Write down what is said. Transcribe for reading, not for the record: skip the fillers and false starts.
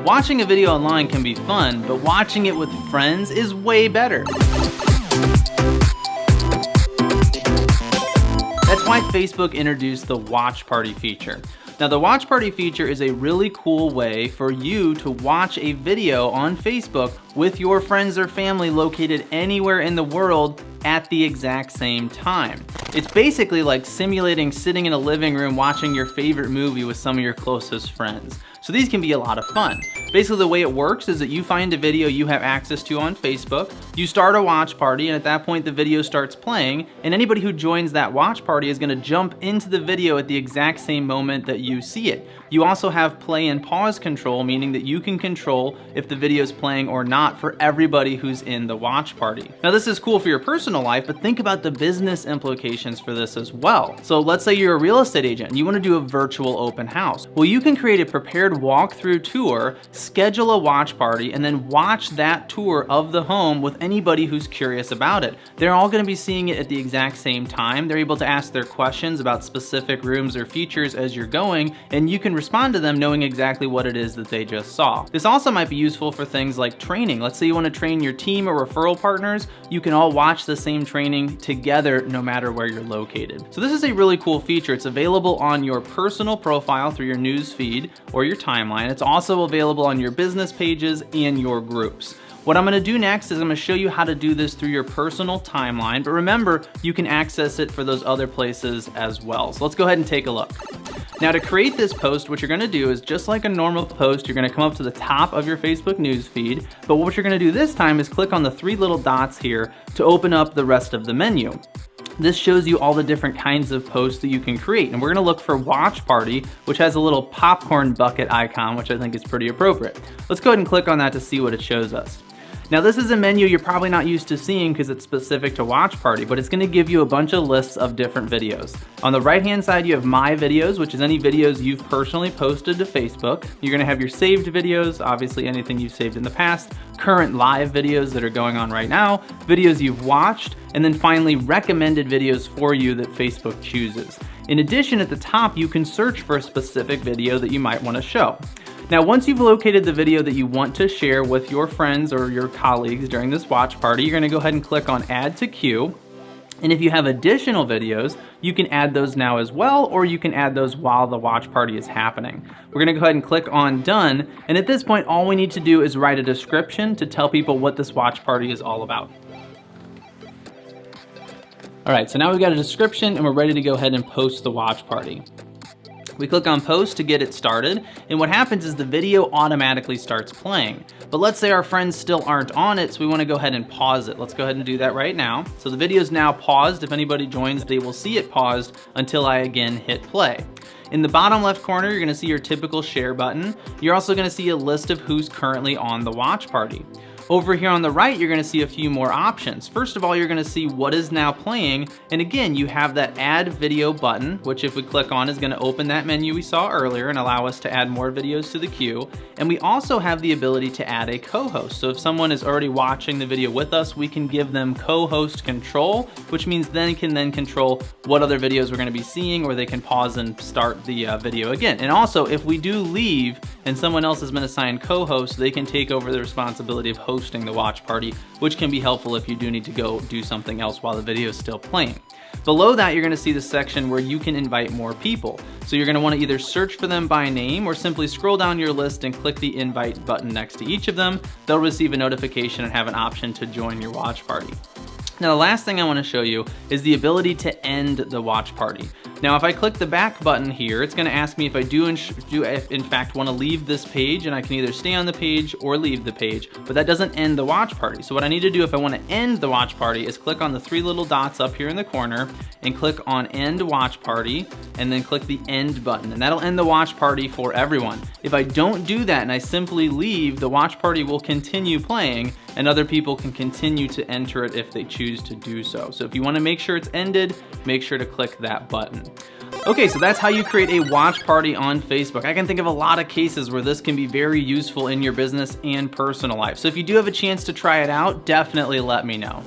Watching a video online can be fun, but watching it with friends is way better. That's why Facebook introduced the Watch Party feature. Now, the Watch Party feature is a really cool way for you to watch a video on Facebook with your friends or family located anywhere in the world at the exact same time. It's basically like simulating sitting in a living room watching your favorite movie with some of your closest friends. So these can be a lot of fun. Basically, the way it works is that you find a video you have access to on Facebook, you start a watch party, and at that point the video starts playing, and anybody who joins that watch party is gonna jump into the video at the exact same moment that you see it. You also have play and pause control, meaning that you can control if the video is playing or not for everybody who's in the watch party. Now, this is cool for your personal life, but think about the business implications for this as well. So let's say you're a real estate agent and you wanna do a virtual open house. Well, you can create a prepared walkthrough tour, schedule a watch party, and then watch that tour of the home with anybody who's curious about it. They're all gonna be seeing it at the exact same time. They're able to ask their questions about specific rooms or features as you're going, and you can respond to them knowing exactly what it is that they just saw. This also might be useful for things like training. Let's say you want to train your team or referral partners. You can all watch the same training together no matter where you're located. So this is a really cool feature. It's available on your personal profile through your news feed or your timeline. It's also available on your business pages and your groups. What I'm gonna do next is I'm gonna show you how to do this through your personal timeline, but remember, you can access it for those other places as well. So let's go ahead and take a look. Now, to create this post, what you're gonna do is just like a normal post, you're gonna come up to the top of your Facebook news feed, but what you're gonna do this time is click on the three little dots here to open up the rest of the menu. This shows you all the different kinds of posts that you can create. And we're gonna look for Watch Party, which has a little popcorn bucket icon, which I think is pretty appropriate. Let's go ahead and click on that to see what it shows us. Now, this is a menu you're probably not used to seeing because it's specific to Watch Party, but it's gonna give you a bunch of lists of different videos. On the right-hand side, you have My Videos, which is any videos you've personally posted to Facebook. You're gonna have your saved videos, obviously anything you've saved in the past, current live videos that are going on right now, videos you've watched, and then finally recommended videos for you that Facebook chooses. In addition, at the top, you can search for a specific video that you might wanna show. Now, once you've located the video that you want to share with your friends or your colleagues during this watch party, you're gonna go ahead and click on Add to Queue. And if you have additional videos, you can add those now as well, or you can add those while the watch party is happening. We're gonna go ahead and click on Done. And at this point, all we need to do is write a description to tell people what this watch party is all about. All right, so now we've got a description and we're ready to go ahead and post the watch party. We click on post to get it started, and what happens is the video automatically starts playing. But let's say our friends still aren't on it, so we wanna go ahead and pause it. Let's go ahead and do that right now. So the video is now paused. If anybody joins, they will see it paused until I again hit play. In the bottom left corner, you're gonna see your typical share button. You're also gonna see a list of who's currently on the watch party. Over here on the right, you're gonna see a few more options. First of all, you're gonna see what is now playing. And again, you have that add video button, which if we click on is gonna open that menu we saw earlier and allow us to add more videos to the queue. And we also have the ability to add a co-host. So if someone is already watching the video with us, we can give them co-host control, which means they can then control what other videos we're gonna be seeing, or they can pause and start the video again. And also, if we do leave and someone else has been assigned co-host, they can take over the responsibility of hosting the watch party, which can be helpful if you do need to go do something else while the video is still playing. Below that, you're gonna see the section where you can invite more people. So you're gonna wanna either search for them by name or simply scroll down your list and click the invite button next to each of them. They'll receive a notification and have an option to join your watch party. Now, the last thing I want to show you is the ability to end the watch party. Now, if I click the back button here, it's going to ask me if I do in fact want to leave this page, and I can either stay on the page or leave the page, but that doesn't end the watch party. So what I need to do if I want to end the watch party is click on the three little dots up here in the corner and click on End Watch Party, and then click the End button, and that'll end the watch party for everyone. If I don't do that and I simply leave, the watch party will continue playing, and other people can continue to enter it if they choose to do so. So if you want to make sure it's ended, make sure to click that button. Okay, so that's how you create a watch party on Facebook. I can think of a lot of cases where this can be very useful in your business and personal life. So if you do have a chance to try it out, definitely let me know.